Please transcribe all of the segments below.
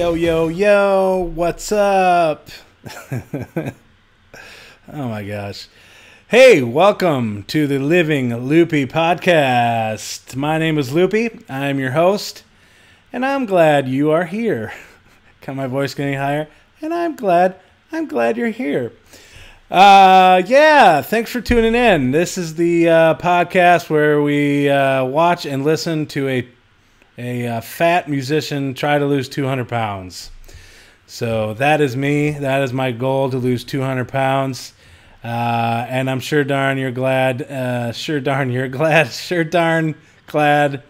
Yo, yo, yo, what's up? Oh my gosh. Hey, welcome to the Living Luppy podcast. My name is Luppy. I'm your host, and I'm glad you are here. Got my voice getting higher, and I'm glad you're here. Thanks for tuning in. This is the podcast where we watch and listen to a fat musician try to lose 200 pounds. So that is me. That is my goal, to lose 200 pounds. And I'm sure darn you're glad. I'm sure darn glad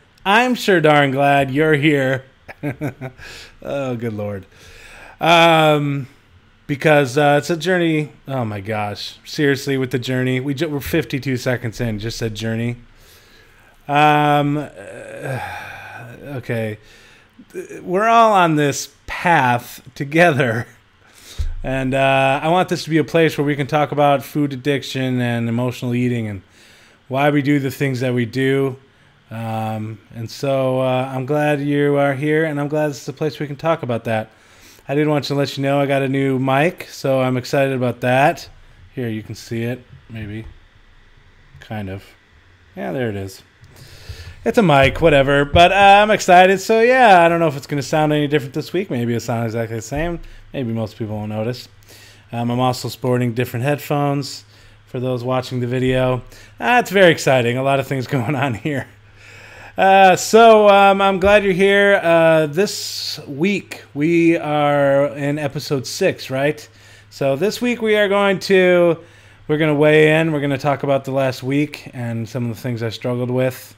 you're here. Oh, good Lord. Because it's a journey. Oh my gosh. Seriously, with the journey. We're 52 seconds in. Just said journey. Okay. We're all on this path together. And I want this to be a place where we can talk about food addiction and emotional eating and why we do the things that we do. And so I'm glad you are here, and I'm glad this is a place we can talk about that. I did want to let you know I got a new mic, so I'm excited about that. Here, you can see it, maybe. Kind of. Yeah, there it is. It's a mic, whatever, but I'm excited. So yeah, I don't know if it's going to sound any different this week. Maybe it'll sound exactly the same. Maybe most people won't notice. I'm also sporting different headphones for those watching the video. It's very exciting. A lot of things going on here. So I'm glad you're here. This week we are in episode 6, right? So this week we're going to weigh in. We're going to talk about the last week and some of the things I struggled with.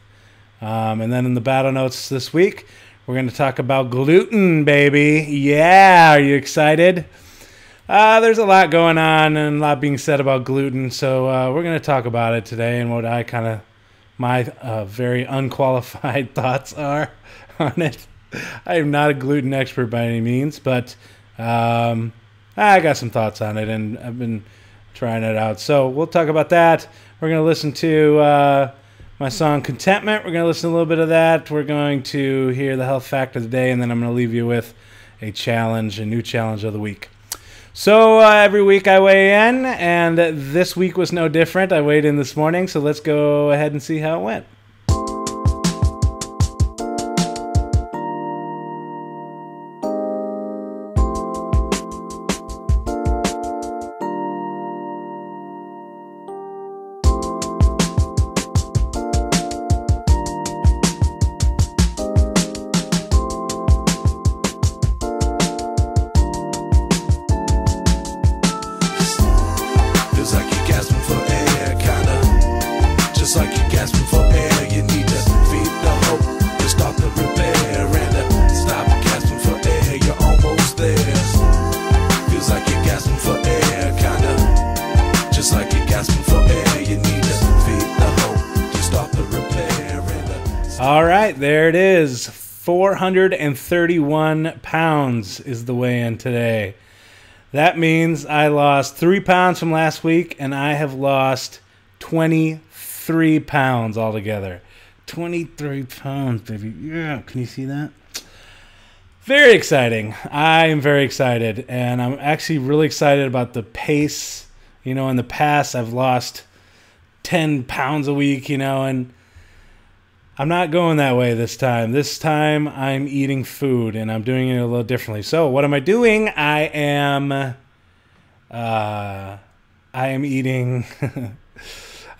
And then in the battle notes this week, we're going to talk about gluten, baby. Yeah, are you excited? There's a lot going on and a lot being said about gluten, so we're going to talk about it today and what my very unqualified thoughts are on it. I am not a gluten expert by any means, but I got some thoughts on it, and I've been trying it out. So we'll talk about that. We're going to listen to my song Contentment. We're going to listen to a little bit of that. We're going to hear the health fact of the day, and then I'm going to leave you with a new challenge of the week. So every week I weigh in, and this week was no different. I weighed in this morning, so let's go ahead and see how it went. All right, there it is. 431 pounds is the weigh-in today. That means I lost 3 pounds from last week, and I have lost 23 pounds altogether. 23 pounds, baby. Yeah, can you see that? Very exciting. I am very excited, and I'm actually really excited about the pace. You know, in the past, I've lost 10 pounds a week, and I'm not going that way this time. This time I'm eating food, and I'm doing it a little differently. So what am I doing? I am eating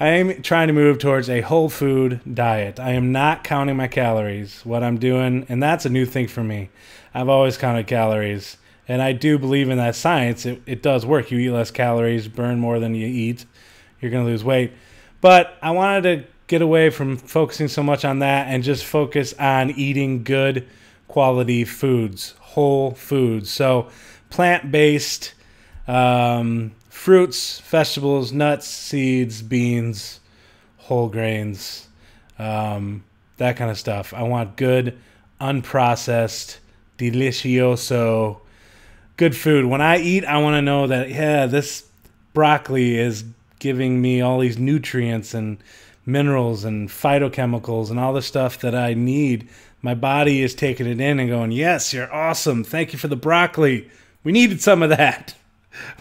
I am trying to move towards a whole food diet. I am not counting my calories. What I'm doing, and that's a new thing for me. I've always counted calories, and I do believe in that science. It does work. You eat less calories, burn more than you eat, you're going to lose weight. But I wanted to get away from focusing so much on that and just focus on eating good quality foods, whole foods. So plant-based, fruits, vegetables, nuts, seeds, beans, whole grains, that kind of stuff. I want good, unprocessed, delicioso, good food. When I eat, I want to know that, yeah, this broccoli is giving me all these nutrients and minerals and phytochemicals and all the stuff that I need my body is taking it in and going, yes, you're awesome. Thank you for the broccoli. We needed some of that.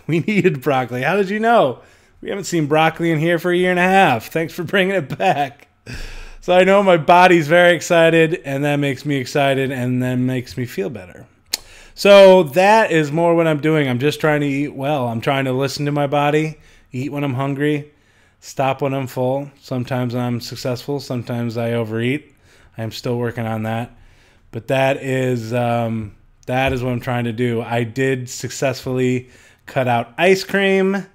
We needed broccoli. How did you know? We haven't seen broccoli in here for a year and a half. Thanks for bringing it back. So I know my body's very excited, and that makes me excited, and then makes me feel better. So that is more what I'm doing. I'm just trying to eat well. I'm trying to listen to my body, eat when I'm hungry, stop when I'm full. Sometimes I'm successful. Sometimes I overeat. I'm still working on that. But that is what I'm trying to do. I did successfully cut out ice cream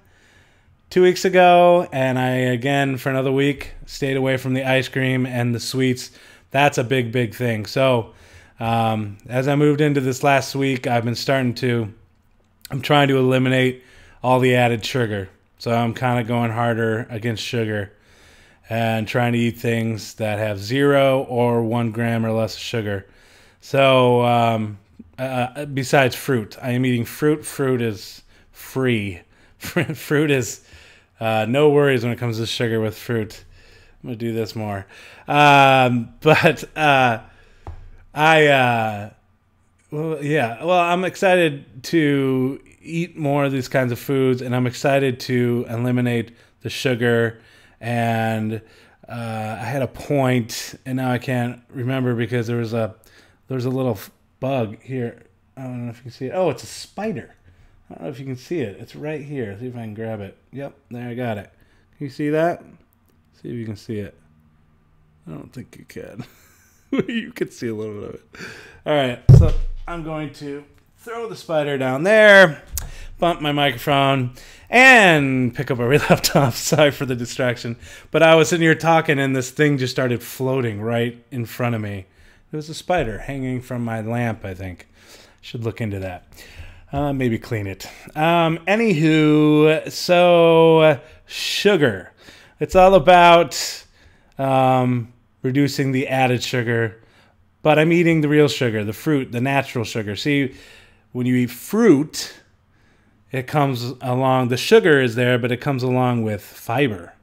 2 weeks ago, and I, again, for another week, stayed away from the ice cream and the sweets. That's a big, big thing. So as I moved into this last week, I'm trying to eliminate all the added sugar. So I'm kind of going harder against sugar and trying to eat things that have 0 or 1 gram or less of sugar. So besides fruit, I am eating fruit. Fruit is free. Fruit is no worries when it comes to sugar with fruit. I'm going to do this more. I'm excited to eat more of these kinds of foods, and I'm excited to eliminate the sugar. And I had a point, and now I can't remember because there was a little bug here. I don't know if you can see it. Oh, it's a spider. I don't know if you can see it. It's right here. See if I can grab it. Yep, there, I got it. Can you see that? See if you can see it. I don't think you can. You can see a little bit of it. All right, so I'm going to throw the spider down there, bump my microphone, and pick up where we left off. Sorry for the distraction. But I was sitting here talking, and this thing just started floating right in front of me. It was a spider hanging from my lamp, I think. Should look into that. Maybe clean it. Anywho, so sugar. It's all about reducing the added sugar, but I'm eating the real sugar, the fruit, the natural sugar. See, when you eat fruit, it comes along, the sugar is there, but it comes along with fiber.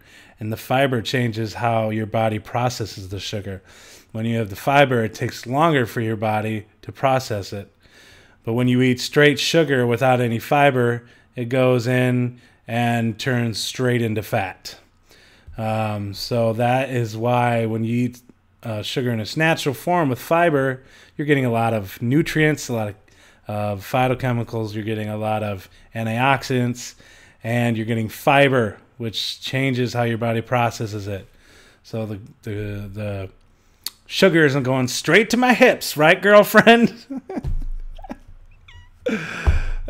And the fiber changes how your body processes the sugar. When you have the fiber, it takes longer for your body to process it. But when you eat straight sugar without any fiber, it goes in and turns straight into fat. So that is why when you eat sugar in its natural form with fiber, you're getting a lot of nutrients, a lot of phytochemicals, you're getting a lot of antioxidants, and you're getting fiber, which changes how your body processes it. So the sugar isn't going straight to my hips, right, girlfriend?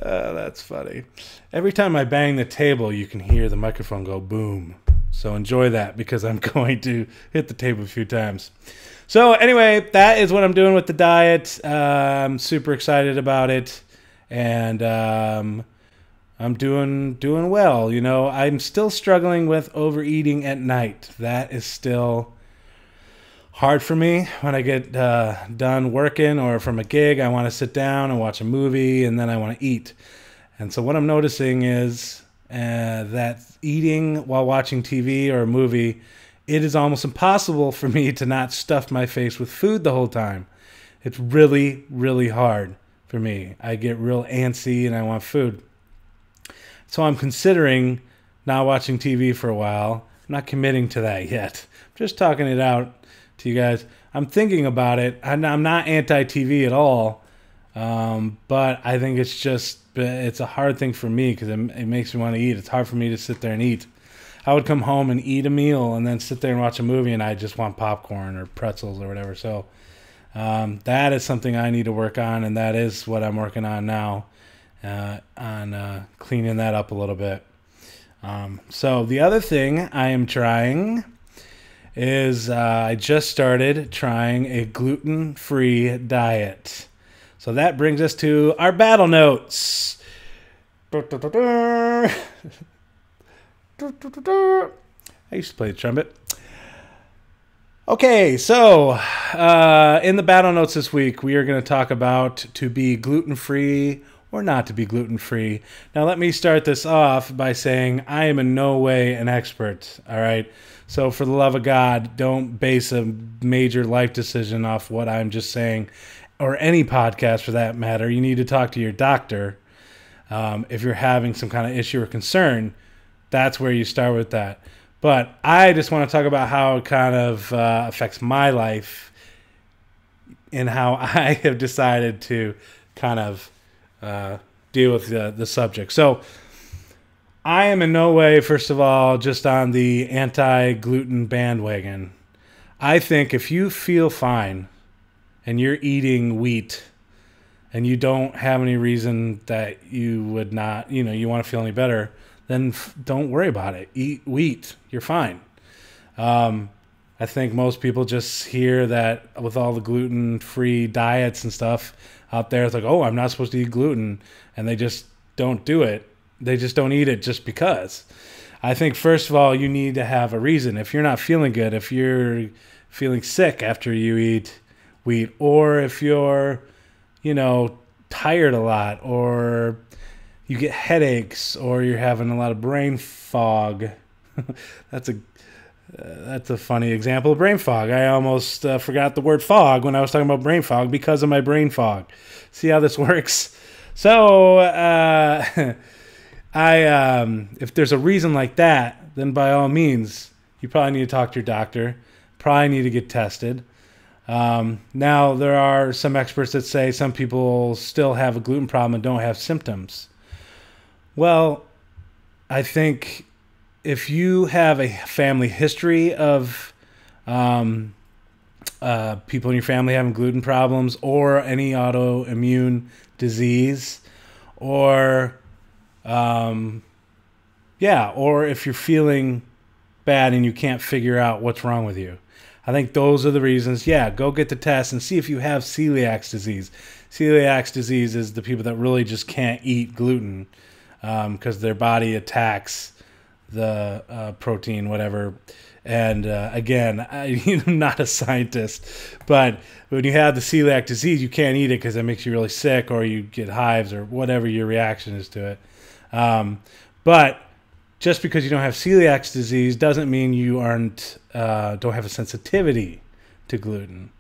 That's funny. Every time I bang the table, you can hear the microphone go boom. So enjoy that, because I'm going to hit the table a few times. So anyway, that is what I'm doing with the diet. I'm super excited about it, and I'm doing well. You know, I'm still struggling with overeating at night. That is still hard for me. When I get done working or from a gig, I want to sit down and watch a movie, and then I want to eat. And so what I'm noticing is that eating while watching TV or a movie, it is almost impossible for me to not stuff my face with food the whole time. It's really, really hard for me. I get real antsy and I want food. So I'm considering not watching TV for a while. I'm not committing to that yet. I'm just talking it out to you guys. I'm thinking about it. I'm not anti-TV at all, but I think it's a hard thing for me because it makes me want to eat. It's hard for me to sit there and eat. I would come home and eat a meal and then sit there and watch a movie, and I just want popcorn or pretzels or whatever. So that is something I need to work on, and that is what I'm working on now, on cleaning that up a little bit. So the other thing I am trying is I just started trying a gluten-free diet. So that brings us to our battle notes. I used to play the trumpet. Okay, so in the battle notes this week, we are going to talk about to be gluten-free or not to be gluten-free. Now, let me start this off by saying I am in no way an expert, all right? So for the love of God, don't base a major life decision off what I'm just saying, or any podcast for that matter. You need to talk to your doctor if you're having some kind of issue or concern. That's where you start with that. But I just want to talk about how it kind of affects my life and how I have decided to kind of deal with the subject. So I am in no way, first of all, just on the anti-gluten bandwagon. I think if you feel fine and you're eating wheat and you don't have any reason that you would not, you want to feel any better, then don't worry about it. Eat wheat. You're fine. I think most people just hear that with all the gluten-free diets and stuff out there, it's like, oh, I'm not supposed to eat gluten, and they just don't do it. They just don't eat it just because. I think, first of all, you need to have a reason. If you're not feeling good, if you're feeling sick after you eat wheat, or if you're, tired a lot, or you get headaches, or you're having a lot of brain fog. That's a funny example of brain fog. I almost forgot the word fog when I was talking about brain fog because of my brain fog. See how this works? So if there's a reason like that, then by all means, you probably need to talk to your doctor. Probably need to get tested. Now, there are some experts that say some people still have a gluten problem and don't have symptoms. Well, I think if you have a family history of people in your family having gluten problems or any autoimmune disease, or or if you're feeling bad and you can't figure out what's wrong with you, I think those are the reasons. Yeah, go get the test and see if you have celiac disease. Celiac disease is the people that really just can't eat gluten because their body attacks the protein, whatever. And again, I'm not a scientist, but when you have the celiac disease, you can't eat it because it makes you really sick, or you get hives, or whatever your reaction is to it. But just because you don't have celiac disease doesn't mean you don't have a sensitivity to gluten.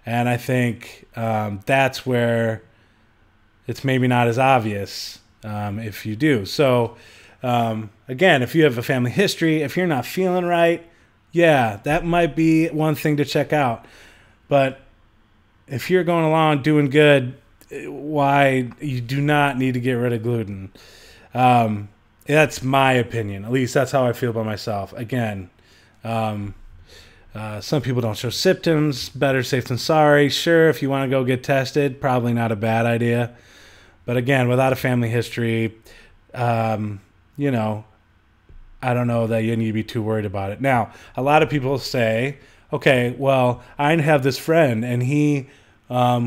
And I think that's where it's maybe not as obvious if you do. So again, if you have a family history, if you're not feeling right, yeah, that might be one thing to check out. But if you're going along doing good, why you do not need to get rid of gluten. That's my opinion. At least that's how I feel about myself. Again, some people don't show symptoms. Better safe than sorry. Sure, if you want to go get tested, probably not a bad idea. But again, without a family history, I don't know that you need to be too worried about it. Now, a lot of people say, okay, well, I have this friend and he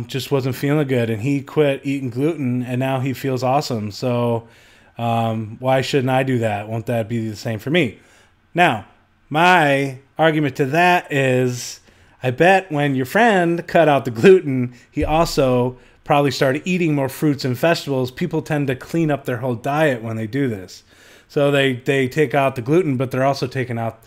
just wasn't feeling good and he quit eating gluten and now he feels awesome. So why shouldn't I do that? Won't that be the same for me? Now, my argument to that is, I bet when your friend cut out the gluten, he also probably started eating more fruits and vegetables. People tend to clean up their whole diet when they do this. So they take out the gluten, but they're also taking out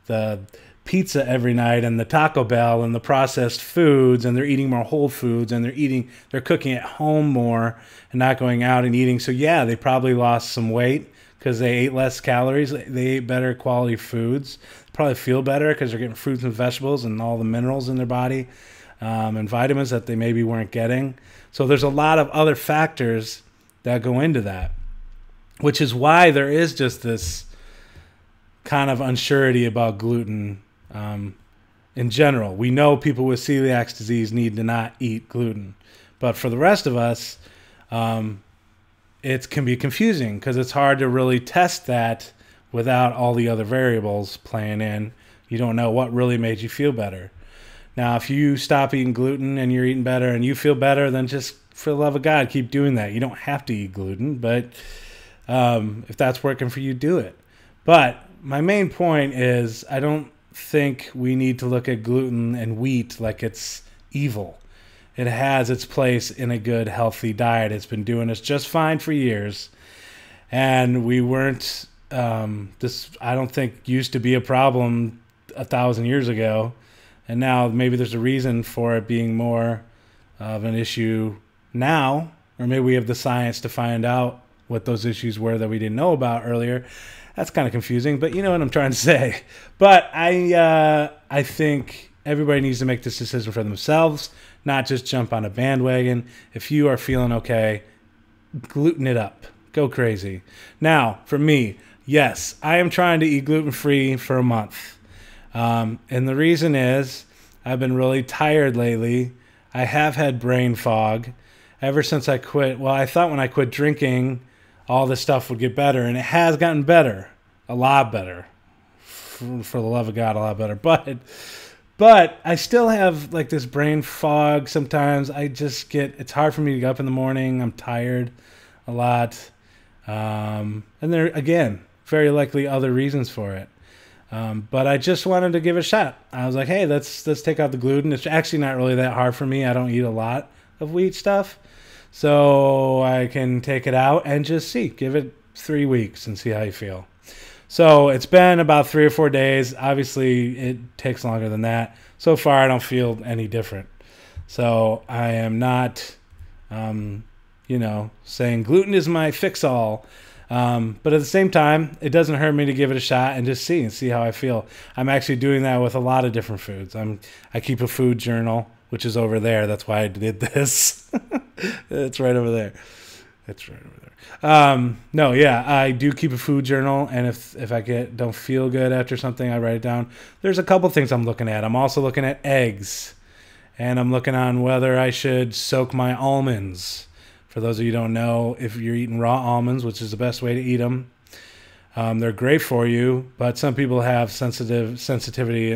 the pizza every night and the Taco Bell and the processed foods, and they're eating more whole foods, and they're cooking at home more and not going out and eating. So yeah, they probably lost some weight because they ate less calories. They ate better quality foods. They probably feel better because they're getting fruits and vegetables and all the minerals in their body and vitamins that they maybe weren't getting. So there's a lot of other factors that go into that, which is why there is just this kind of unsurety about gluten in general. We know people with celiac disease need to not eat gluten. But for the rest of us, it can be confusing because it's hard to really test that without all the other variables playing in. You don't know what really made you feel better. Now, if you stop eating gluten and you're eating better and you feel better, then just for the love of God, keep doing that. You don't have to eat gluten, but if that's working for you, do it. But my main point is I don't think we need to look at gluten and wheat like it's evil. it has its place in a good, healthy diet. It's been doing us just fine for years. And we weren't, this, I don't think, used to be a problem 1,000 years ago. And now maybe there's a reason for it being more of an issue now. Or maybe we have the science to find out what those issues were that we didn't know about earlier. That's kind of confusing, but you know what I'm trying to say. But I think everybody needs to make this decision for themselves, not just jump on a bandwagon. If you are feeling okay, gluten it up. Go crazy. Now, for me, yes, I am trying to eat gluten-free for a month. And the reason is I've been really tired lately. I have had brain fog ever since I quit. Well, I thought when I quit drinking, all this stuff would get better, and it has gotten better, a lot better. For the love of God, a lot better. But I still have like this brain fog sometimes. It's hard for me to get up in the morning. I'm tired a lot. And there, again, very likely other reasons for it. But I just wanted to give it a shot. I was like, hey, let's take out the gluten. It's actually not really that hard for me. I don't eat a lot of wheat stuff. So I can take it out and just see. Give it 3 weeks and see how you feel. So it's been about 3 or 4 days. Obviously, it takes longer than that. So far, I don't feel any different. So I am not, saying gluten is my fix-all. But at the same time, it doesn't hurt me to give it a shot and just see how I feel. I'm actually doing that with a lot of different foods. I keep a food journal, which is over there. That's why I did this. It's right over there. It's right over there. No, yeah, I do keep a food journal, and if I don't feel good after something, I write it down. There's a couple things I'm looking at. I'm also looking at eggs, and I'm looking on whether I should soak my almonds. For those of you who don't know, if you're eating raw almonds, which is the best way to eat them, they're great for you, but some people have sensitivity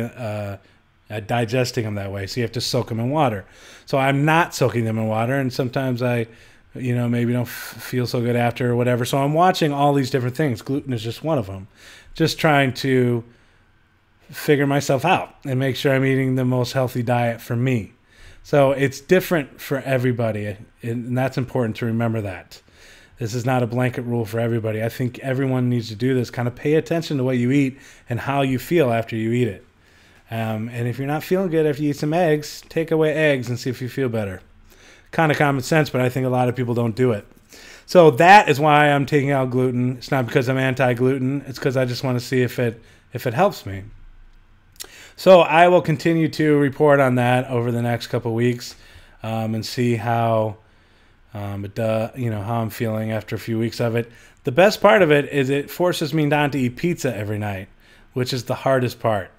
at digesting them that way, so you have to soak them in water. So I'm not soaking them in water, and sometimes I maybe don't feel so good after or whatever. So I'm watching all these different things. Gluten is just one of them. Just trying to figure myself out and make sure I'm eating the most healthy diet for me. So it's different for everybody, and that's important to remember that. This is not a blanket rule for everybody. I think everyone needs to do this. Kind of pay attention to what you eat and how you feel after you eat it. And if you're not feeling good after you eat some eggs, take away eggs and see if you feel better. Kind of common sense, but I think a lot of people don't do it. So that is why I'm taking out gluten. It's not because I'm anti-gluten. It's because I just want to see if it helps me. So I will continue to report on that over the next couple of weeks and see how how I'm feeling after a few weeks of it. The best part of it is it forces me not to eat pizza every night, which is the hardest part.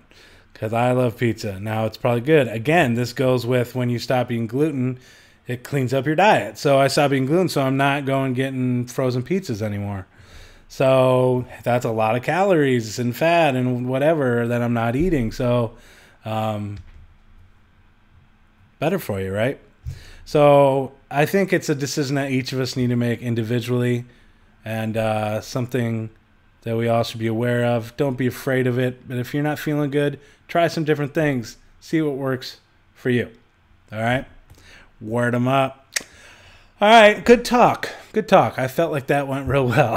Because I love pizza. Now, it's probably good. Again, this goes with when you stop eating gluten, it cleans up your diet. So I stopped eating gluten, so I'm not going getting frozen pizzas anymore. So that's a lot of calories and fat and whatever that I'm not eating. So better for you, right? So I think it's a decision that each of us need to make individually, and something that we all should be aware of. Don't be afraid of it. But if you're not feeling good, try some different things. See what works for you. All right? Word them up. All right. Good talk. Good talk. I felt like that went real well.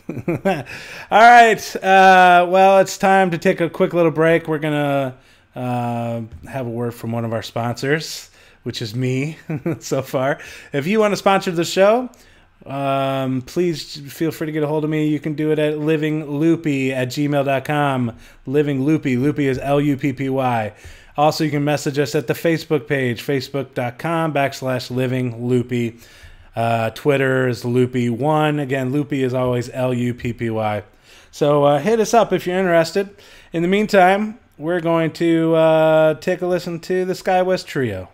All right. Well, it's time to take a quick little break. We're going to have a word from one of our sponsors, which is me so far. If you want to sponsor the show, please feel free to get a hold of me. You can do it at livingluppy@gmail.com. Living Luppy. Luppy is Luppy. Also, you can message us at the Facebook page, facebook.com/livingluppy. Twitter is Luppy1. Again, Luppy is always Luppy. So hit us up if you're interested. In the meantime, we're going to take a listen to the SkyWest Trio.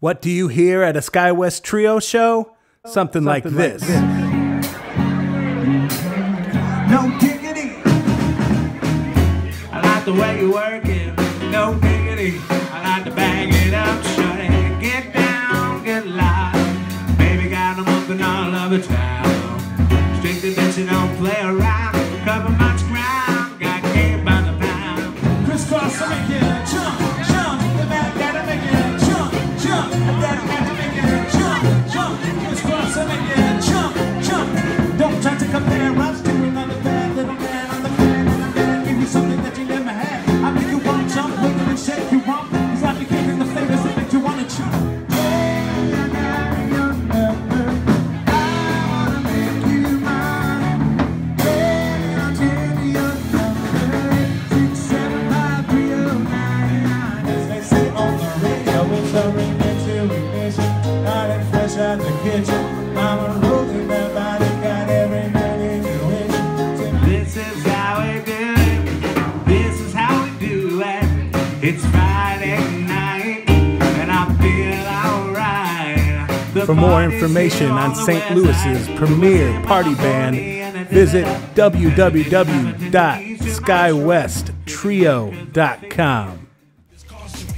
What do you hear at a SkyWest Trio show? Something like this. No diggity. I like the way you work it. No diggity. I like to bang it up, shorty. Get down, get loud. Baby got them up in all of the town. Strictly bitch, you don't play around. Cover much ground. Got game by the pound. Crisscross, I make it jump, jump. The man gotta make it jump, jump. For more information on St. Louis's premier party band, visit www.skywesttrio.com.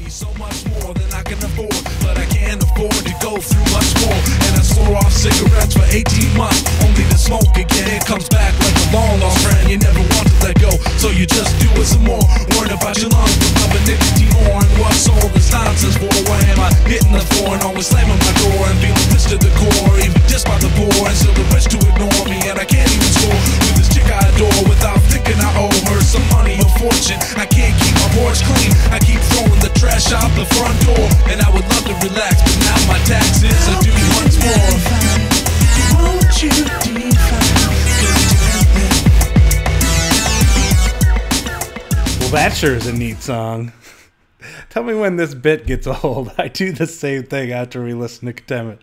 So much more than I can afford, but I can't afford to go through much more. And I swore off cigarettes for 18 months, only to smoke again. It comes back like a long lost friend you never want to let go, so you just do it some more. Worrying about your lungs, but pumping nicotine more. And what's all this nonsense for? Why am I hitting the floor and always slamming my door and feeling pissed to the core? Even just by the poor and still the rich to ignore me, and I can't even score with this chick I adore without thinking I owe her some money or fortune. I can't keep my porch clean, I keep throwing the trash out the front door, and I would love to relax, but now my taxes are due once more. Won't you Well, that sure is a neat song. Tell me when this bit gets old. I do the same thing after we listen to Contentment.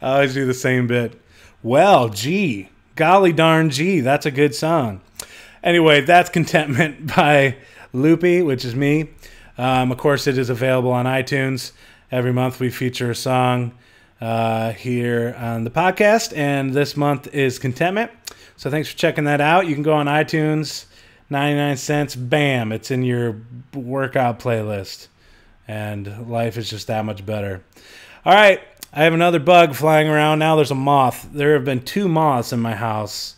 I always do the same bit. Well, gee, golly darn gee, that's a good song. Anyway, that's Contentment by Luppy, which is me. Of course, it is available on iTunes. Every month we feature a song here on the podcast, and this month is Contentment. So thanks for checking that out. You can go on iTunes, 99 cents, bam, it's in your workout playlist, and life is just that much better. All right, I have another bug flying around. Now there's a moth. There have been 2 moths in my house,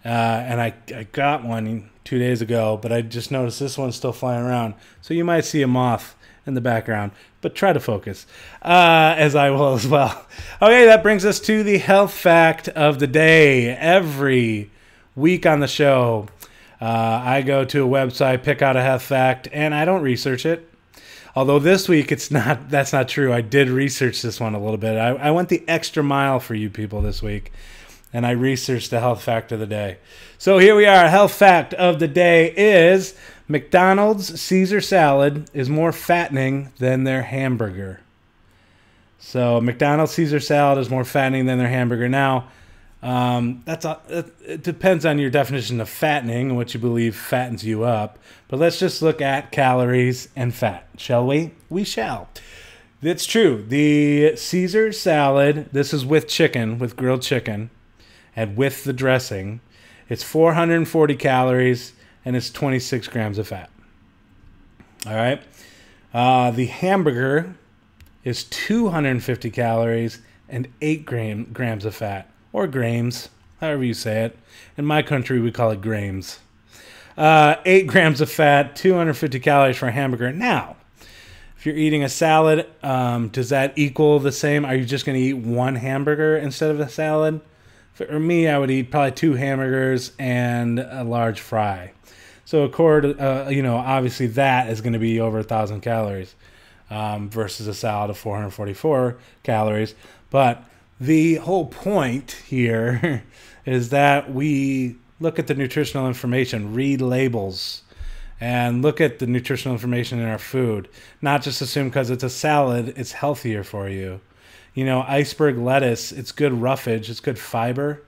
and I got one 2 days ago, but I just noticed this one's still flying around. So you might see a moth in the background, but try to focus, as I will as well. Okay, that brings us to the health fact of the day. Every week on the show, I go to a website, pick out a health fact, and I don't research it. Although this week, that's not true. I did research this one a little bit. I went the extra mile for you people this week, and I researched the health fact of the day. So here we are. Health fact of the day is McDonald's Caesar salad is more fattening than their hamburger. So McDonald's Caesar salad is more fattening than their hamburger. Now, it depends on your definition of fattening and what you believe fattens you up. But let's just look at calories and fat, shall we? We shall. It's true. The Caesar salad, this is with chicken, with grilled chicken, and with the dressing, it's 440 calories and it's 26 grams of fat. All right. The hamburger is 250 calories and 8 grams of fat, or grams, however you say it. In my country, we call it grams. 8 grams of fat, 250 calories for a hamburger. Now, if you're eating a salad, does that equal the same? Are you just going to eat one hamburger instead of a salad? For me, I would eat probably 2 hamburgers and a large fry. So, obviously that is going to be over 1,000 calories versus a salad of 444 calories. But the whole point here is that we look at the nutritional information, read labels, and look at the nutritional information in our food. Not just assume because it's a salad, it's healthier for you. You know, iceberg lettuce, it's good roughage, it's good fiber.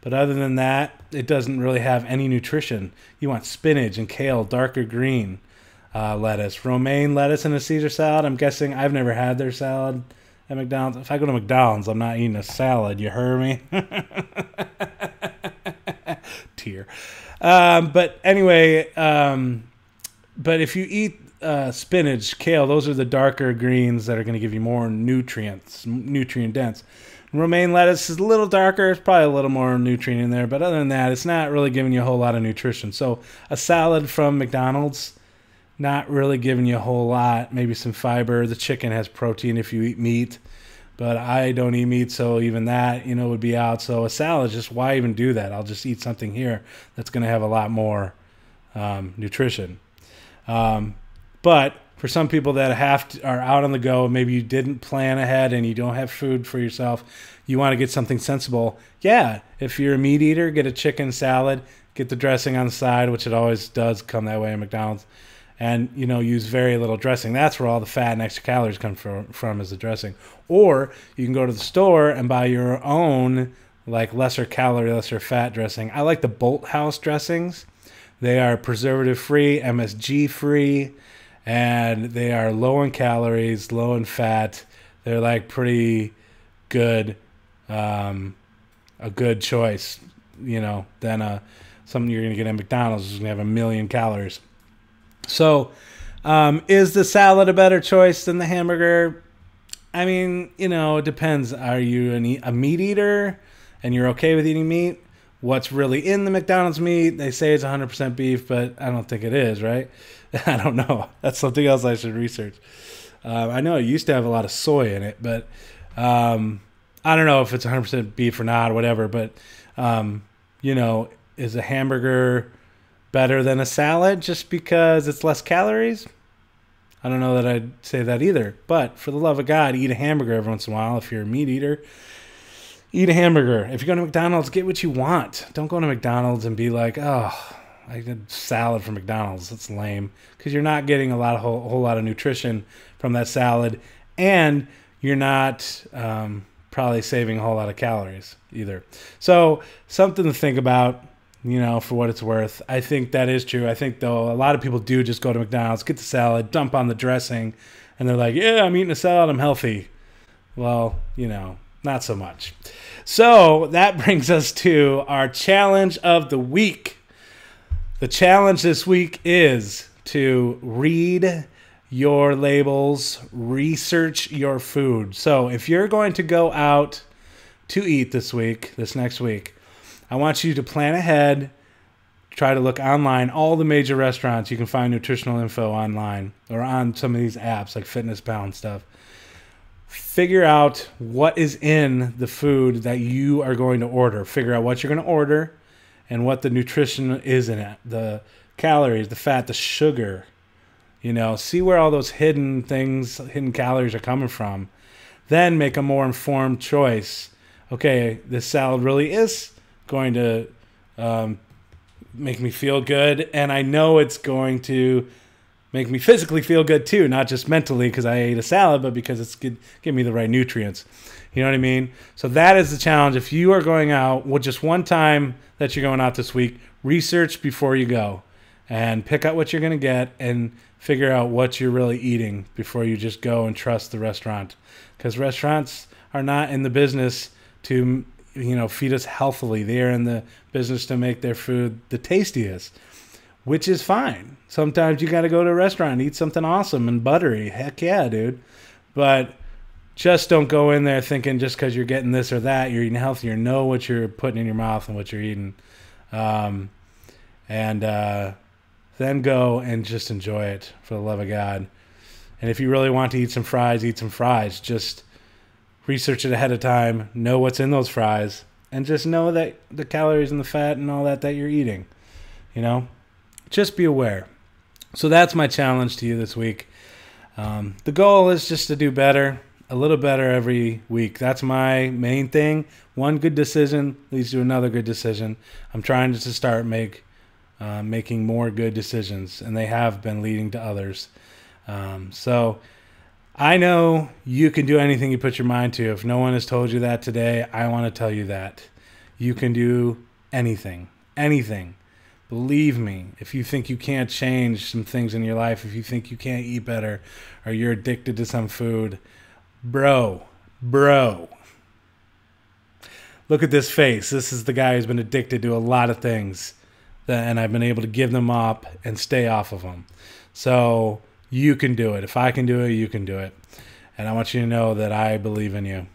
But other than that, it doesn't really have any nutrition. You want spinach and kale, darker green lettuce. Romaine lettuce in a Caesar salad, I'm guessing I've never had their salad at McDonald's. If I go to McDonald's, I'm not eating a salad. You heard me? Tear. But anyway, but if you eat spinach, kale, those are the darker greens that are going to give you more nutrients, nutrient dense. Romaine lettuce is a little darker. It's probably a little more nutrient in there. But other than that, it's not really giving you a whole lot of nutrition. So a salad from McDonald's, not really giving you a whole lot. Maybe some fiber. The chicken has protein if you eat meat. But I don't eat meat, so even that, would be out. So a salad, just why even do that? I'll just eat something here that's going to have a lot more nutrition. But for some people that are out on the go, maybe you didn't plan ahead and you don't have food for yourself, you want to get something sensible. Yeah, if you're a meat eater, get a chicken salad, get the dressing on the side, which it always does come that way at McDonald's. And, use very little dressing. That's where all the fat and extra calories come from is the dressing. Or you can go to the store and buy your own, lesser calorie, lesser fat dressing. I like the Bolt House dressings. They are preservative-free, MSG-free, and they are low in calories, low in fat. They're pretty good, a good choice, you know, than something you're going to get at McDonald's is going to have 1,000,000 calories. So, is the salad a better choice than the hamburger? I mean, you know, it depends. Are you a meat eater and you're okay with eating meat? What's really in the McDonald's meat? They say it's 100% beef, but I don't think it is, right? I don't know. That's something else I should research. I know it used to have a lot of soy in it, but I don't know if it's 100% beef or not or whatever. But, you know, is a hamburger better than a salad just because it's less calories? I don't know that I'd say that either. But for the love of God, eat a hamburger every once in a while. If you're a meat eater, eat a hamburger. If you go to McDonald's, get what you want. Don't go to McDonald's and be like, oh, I did salad from McDonald's. That's lame. Because you're not getting a whole lot of nutrition from that salad. And you're not probably saving a whole lot of calories either. So something to think about, you know, for what it's worth. I think that is true. I think, though, a lot of people do just go to McDonald's, get the salad, dump on the dressing, and they're like, yeah, I'm eating a salad, I'm healthy. Well, you know, not so much. So that brings us to our challenge of the week. The challenge this week is to read your labels, research your food. So if you're going to go out to eat this next week, I want you to plan ahead, try to look online, all the major restaurants. You can find nutritional info online or on some of these apps like FitnessPal and stuff. Figure out what is in the food that you are going to order. Figure out what you're going to order and what the nutrition is in it. The calories, the fat, the sugar. You know, see where all those hidden calories are coming from. Then make a more informed choice. Okay, this salad really is going to make me feel good, and I know it's going to make me physically feel good too, not just mentally because I ate a salad, but because it's give me the right nutrients. You know what I mean? So that is the challenge. If you are going out, well, just one time that you're going out this week, research before you go and pick out what you're going to get and figure out what you're really eating before you just go and trust the restaurant, because restaurants are not in the business to, you know, feed us healthily. They are in the business to make their food the tastiest, which is fine. Sometimes you got to go to a restaurant and eat something awesome and buttery. Heck yeah, dude. But just don't go in there thinking just because you're getting this or that, you're eating healthier. Know what you're putting in your mouth and what you're eating. Then go and just enjoy it, for the love of God. And if you really want to eat some fries, eat some fries. Just research it ahead of time, know what's in those fries, and just know that the calories and the fat and all that you're eating, you know, just be aware. So that's my challenge to you this week. The goal is just to do better, a little better every week. That's my main thing. One good decision leads to another good decision. I'm trying to start making more good decisions, and they have been leading to others. So I know you can do anything you put your mind to. If no one has told you that today, I want to tell you that. You can do anything. Anything. Believe me, if you think you can't change some things in your life, if you think you can't eat better, or you're addicted to some food, bro, look at this face. This is the guy who's been addicted to a lot of things, and I've been able to give them up and stay off of them. So you can do it. If I can do it, you can do it. And I want you to know that I believe in you.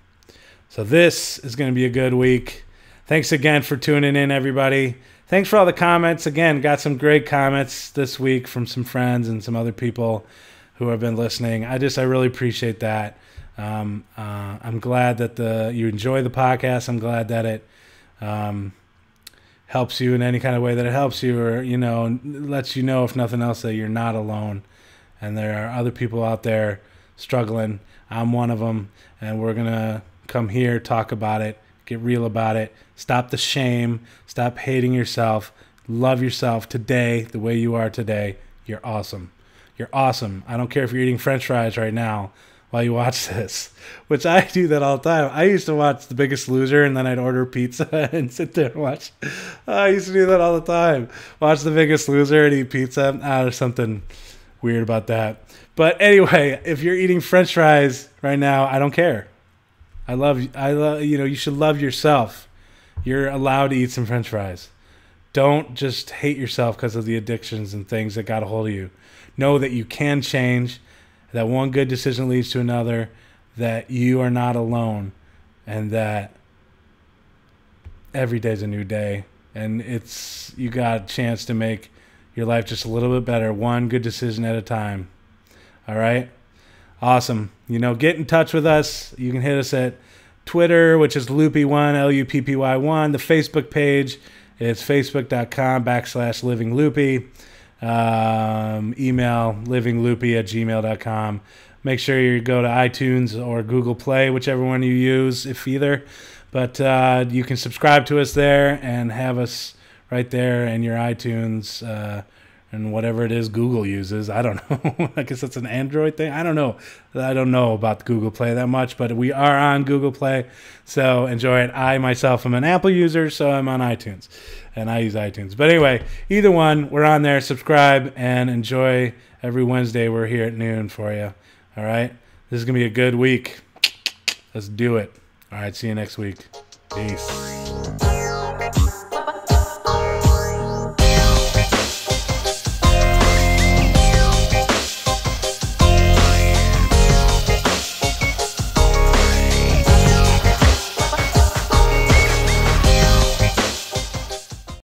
So this is going to be a good week. Thanks again for tuning in, everybody. Thanks for all the comments. Again, got some great comments this week from some friends and some other people who have been listening. I really appreciate that. I'm glad that you enjoy the podcast. I'm glad that it helps you in any kind of way that it helps you, or, you know, lets you know, if nothing else, that you're not alone. And there are other people out there struggling. I'm one of them. And we're going to come here, talk about it, get real about it. Stop the shame. Stop hating yourself. Love yourself today the way you are today. You're awesome. You're awesome. I don't care if you're eating French fries right now while you watch this, which I do that all the time. I used to watch The Biggest Loser, and then I'd order pizza and sit there and watch. I used to do that all the time. Watch The Biggest Loser and eat pizza. There's something weird about that. But anyway, if you're eating French fries right now, I don't care. You should love yourself. You're allowed to eat some French fries. Don't just hate yourself because of the addictions and things that got a hold of you. Know that you can change, that one good decision leads to another, that you are not alone, and that every day's a new day. And you got a chance to make your life just a little bit better, one good decision at a time. All right? Awesome. Get in touch with us. You can hit us at Twitter, which is Luppy1, Luppy1. The Facebook page, it's facebook.com/livingloopy. Email livingloopy@gmail.com. Make sure you go to iTunes or Google Play, whichever one you use, if either. But you can subscribe to us there and have us right there in your iTunes and whatever it is Google uses. I don't know. I guess it's an Android thing. I don't know. I don't know about Google Play that much, but we are on Google Play, so enjoy it. I myself am an Apple user, so I'm on iTunes, and I use iTunes. But anyway, either one, we're on there. Subscribe and enjoy. Every Wednesday we're here at noon for you. All right? This is going to be a good week. Let's do it. All right, see you next week. Peace.